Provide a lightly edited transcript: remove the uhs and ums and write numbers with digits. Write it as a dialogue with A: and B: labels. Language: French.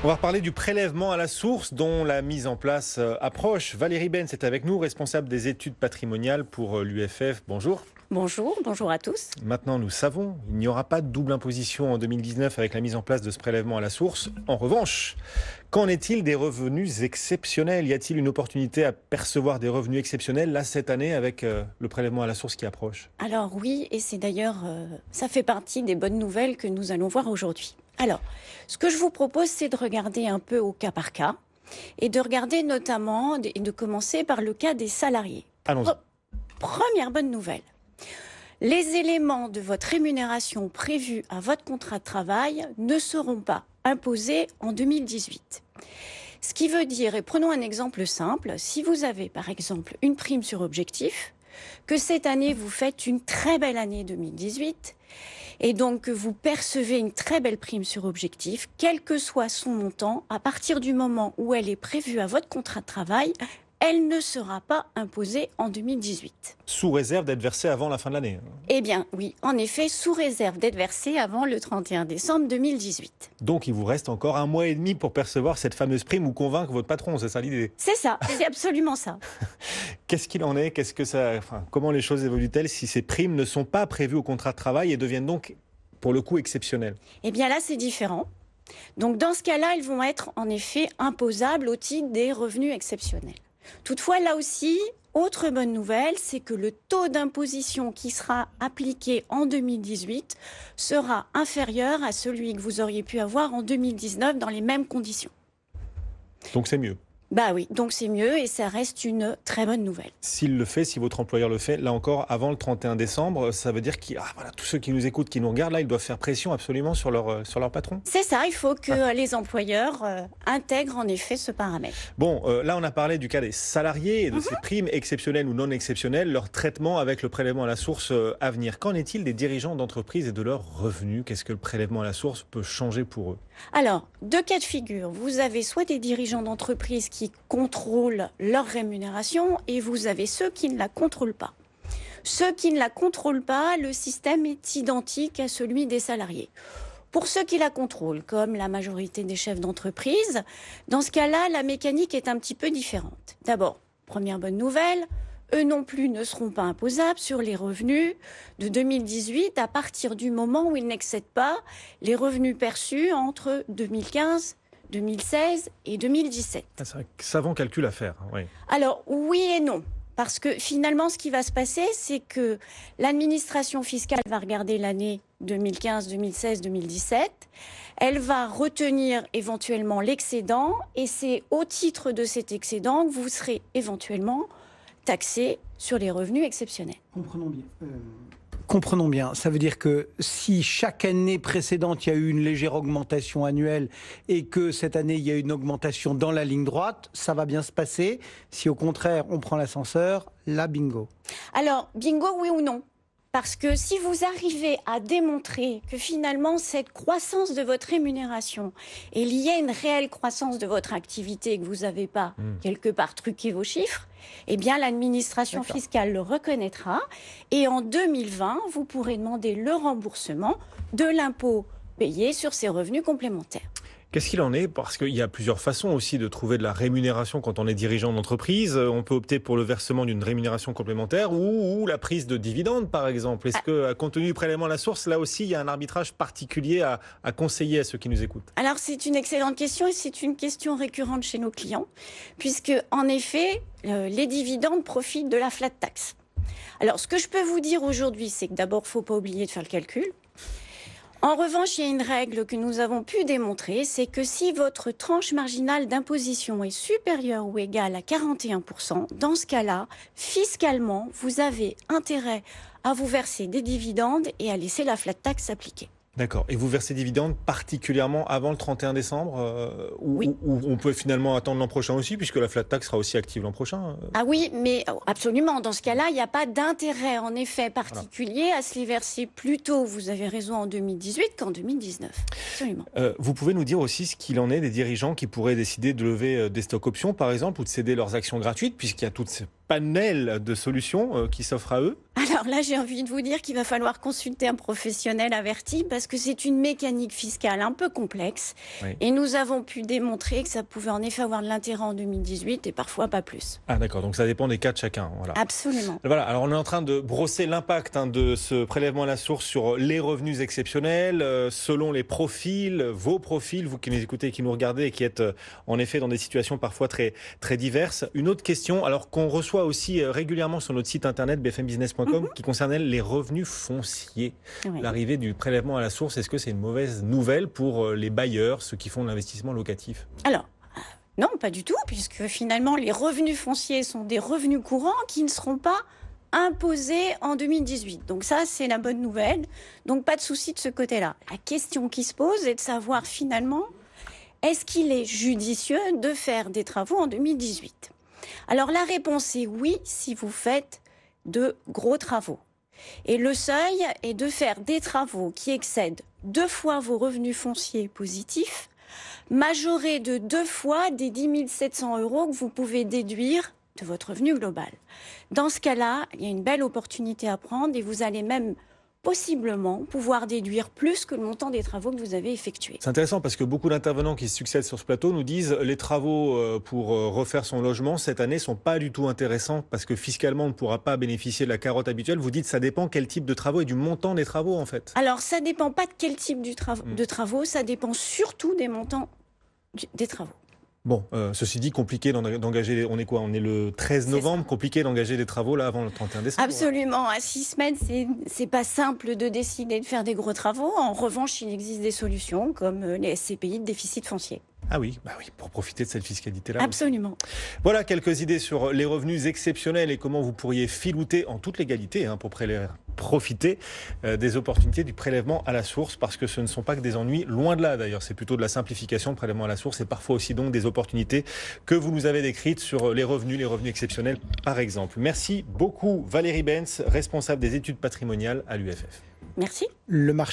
A: On va reparler du prélèvement à la source dont la mise en place approche. Valérie Benz est avec nous, responsable des études patrimoniales pour l'UFF. Bonjour.
B: Bonjour, bonjour à tous.
A: Maintenant, nous savons, il n'y aura pas de double imposition en 2019 avec la mise en place de ce prélèvement à la source. En revanche, qu'en est-il des revenus exceptionnels? Y a-t-il une opportunité à percevoir des revenus exceptionnels là cette année avec le prélèvement à la source qui approche?
B: Alors oui, et c'est d'ailleurs, ça fait partie des bonnes nouvelles que nous allons voir aujourd'hui. Alors, ce que je vous propose, c'est de regarder un peu au cas par cas et de regarder notamment, et de commencer par le cas des salariés.
A: Allons-y.
B: Première bonne nouvelle. Les éléments de votre rémunération prévus à votre contrat de travail ne seront pas imposés en 2018. Ce qui veut dire, et prenons un exemple simple, si vous avez par exemple une prime sur objectif, que cette année vous faites une très belle année 2018, et donc que vous percevez une très belle prime sur objectif, quel que soit son montant, à partir du moment où elle est prévue à votre contrat de travail, elle ne sera pas imposée en 2018.
A: Sous réserve d'être versée avant la fin de l'année.
B: Eh bien, oui, en effet, sous réserve d'être versée avant le 31 décembre 2018.
A: Donc, il vous reste encore 1 mois et demi pour percevoir cette fameuse prime ou convaincre votre patron, c'est ça l'idée?
B: C'est ça, c'est absolument ça.
A: Qu'est-ce qu'il en est? Comment les choses évoluent-elles si ces primes ne sont pas prévues au contrat de travail et deviennent donc, pour le coup, exceptionnelles?
B: Eh bien là, c'est différent. Donc, dans ce cas-là, elles vont être en effet imposables au titre des revenus exceptionnels. Toutefois, là aussi, autre bonne nouvelle, c'est que le taux d'imposition qui sera appliqué en 2018 sera inférieur à celui que vous auriez pu avoir en 2019 dans les mêmes conditions.
A: Donc c'est mieux.
B: Bah oui, donc c'est mieux et ça reste une très bonne nouvelle.
A: S'il le fait, si votre employeur le fait, là encore, avant le 31 décembre, ça veut dire tous ceux qui nous écoutent, qui nous regardent, là, ils doivent faire pression absolument sur leur patron.
B: C'est ça, il faut que les employeurs intègrent en effet ce paramètre.
A: Bon, là, on a parlé du cas des salariés et de ces primes exceptionnelles ou non exceptionnelles, leur traitement avec le prélèvement à la source à venir. Qu'en est-il des dirigeants d'entreprise et de leurs revenus? Qu'est-ce que le prélèvement à la source peut changer pour eux?
B: Alors, deux cas de figure. Vous avez soit des dirigeants d'entreprise qui contrôlent leur rémunération et vous avez ceux qui ne la contrôlent pas. Ceux qui ne la contrôlent pas, le système est identique à celui des salariés. Pour ceux qui la contrôlent, comme la majorité des chefs d'entreprise, dans ce cas-là, la mécanique est un petit peu différente. D'abord, première bonne nouvelle, eux non plus ne seront pas imposables sur les revenus de 2018 à partir du moment où ils n'excèdent pas les revenus perçus entre 2015, 2016 et 2017.
A: C'est un savant calcul à faire. Oui.
B: Alors, oui et non. Parce que finalement, ce qui va se passer, c'est que l'administration fiscale va regarder l'année 2015, 2016, 2017. Elle va retenir éventuellement l'excédent et c'est au titre de cet excédent que vous serez éventuellement taxé sur les revenus exceptionnels.
C: Comprenons bien, ça veut dire que si chaque année précédente, il y a eu une légère augmentation annuelle et que cette année, il y a une augmentation dans la ligne droite, ça va bien se passer. Si au contraire, on prend l'ascenseur, là, bingo.
B: Alors, bingo, oui ou non? Parce que si vous arrivez à démontrer que finalement cette croissance de votre rémunération est liée à une réelle croissance de votre activité et que vous n'avez pas quelque part truqué vos chiffres, eh bien l'administration fiscale le reconnaîtra et en 2020, vous pourrez demander le remboursement de l'impôt payé sur ces revenus complémentaires.
A: Qu'est-ce qu'il en est? Parce qu'il y a plusieurs façons aussi de trouver de la rémunération quand on est dirigeant d'entreprise. On peut opter pour le versement d'une rémunération complémentaire ou la prise de dividendes, par exemple. Est-ce que, compte tenu du prélèvement à la source, là aussi, il y a un arbitrage particulier à conseiller à ceux qui nous écoutent?
B: Alors, c'est une excellente question et c'est une question récurrente chez nos clients, puisque, en effet, les dividendes profitent de la flat tax. Alors, ce que je peux vous dire aujourd'hui, c'est que d'abord, il ne faut pas oublier de faire le calcul. En revanche, il y a une règle que nous avons pu démontrer, c'est que si votre tranche marginale d'imposition est supérieure ou égale à 41%, dans ce cas-là, fiscalement, vous avez intérêt à vous verser des dividendes et à laisser la flat tax s'appliquer.
A: D'accord. Et vous versez dividendes particulièrement avant le 31 décembre
B: Oui.
A: Ou on peut finalement attendre l'an prochain aussi, puisque la flat tax sera aussi active l'an prochain?
B: Ah oui, mais absolument. Dans ce cas-là, il n'y a pas d'intérêt, en effet, particulier à se les verser plus tôt, vous avez raison, en 2018 qu'en 2019. Absolument.
A: Vous pouvez nous dire aussi ce qu'il en est des dirigeants qui pourraient décider de lever des stocks options, par exemple, ou de céder leurs actions gratuites, puisqu'il y a toute panel de solutions qui s'offrent à eux?
B: Alors là, j'ai envie de vous dire qu'il va falloir consulter un professionnel averti parce que c'est une mécanique fiscale un peu complexe.
A: Oui.
B: Et nous avons pu démontrer que ça pouvait en effet avoir de l'intérêt en 2018 et parfois pas plus.
A: Ah d'accord, donc ça dépend des cas de chacun. Voilà.
B: Absolument.
A: Voilà, alors on est en train de brosser l'impact de ce prélèvement à la source sur les revenus exceptionnels, selon les profils, vos profils, vous qui nous écoutez et qui nous regardez et qui êtes en effet dans des situations parfois très, très diverses. Une autre question, alors qu'on reçoit aussi régulièrement sur notre site internet bfmbusiness.com, qui concernait les revenus fonciers.
B: Oui.
A: L'arrivée du prélèvement à la source, est-ce que c'est une mauvaise nouvelle pour les bailleurs, ceux qui font de l'investissement locatif?
B: Alors, non, pas du tout, puisque finalement, les revenus fonciers sont des revenus courants qui ne seront pas imposés en 2018. Donc ça, c'est la bonne nouvelle. Donc pas de souci de ce côté-là. La question qui se pose est de savoir finalement, est-ce qu'il est judicieux de faire des travaux en 2018 ? Alors la réponse est oui, si vous faites de gros travaux. Et le seuil est de faire des travaux qui excèdent 2 fois vos revenus fonciers positifs, majorés de 2 fois des 10 700 € que vous pouvez déduire de votre revenu global. Dans ce cas-là, il y a une belle opportunité à prendre et vous allez même possiblement pouvoir déduire plus que le montant des travaux que vous avez effectués.
A: C'est intéressant parce que beaucoup d'intervenants qui succèdent sur ce plateau nous disent les travaux pour refaire son logement cette année sont pas du tout intéressants parce que fiscalement on ne pourra pas bénéficier de la carotte habituelle. Vous dites ça dépend quel type de travaux et du montant des travaux en fait.
B: Alors ça dépend pas de quel type de travaux, ça dépend surtout des montants des travaux.
A: Bon, ceci dit, compliqué d'engager, on est quoi? On est le 13 novembre, compliqué d'engager des travaux là avant le 31 décembre.
B: Absolument, à 6 semaines, c'est pas simple de décider de faire des gros travaux. En revanche, il existe des solutions comme les SCPI de déficit foncier.
A: Ah oui, bah oui, pour profiter de cette fiscalité-là.
B: Absolument.
A: Voilà quelques idées sur les revenus exceptionnels et comment vous pourriez filouter en toute légalité pour profiter des opportunités du prélèvement à la source, parce que ce ne sont pas que des ennuis, loin de là d'ailleurs, c'est plutôt de la simplification, de prélèvement à la source et parfois aussi donc des opportunités que vous nous avez décrites sur les revenus exceptionnels par exemple. Merci beaucoup Valérie Benz, responsable des études patrimoniales à l'UFF.
B: Merci.
C: Le marché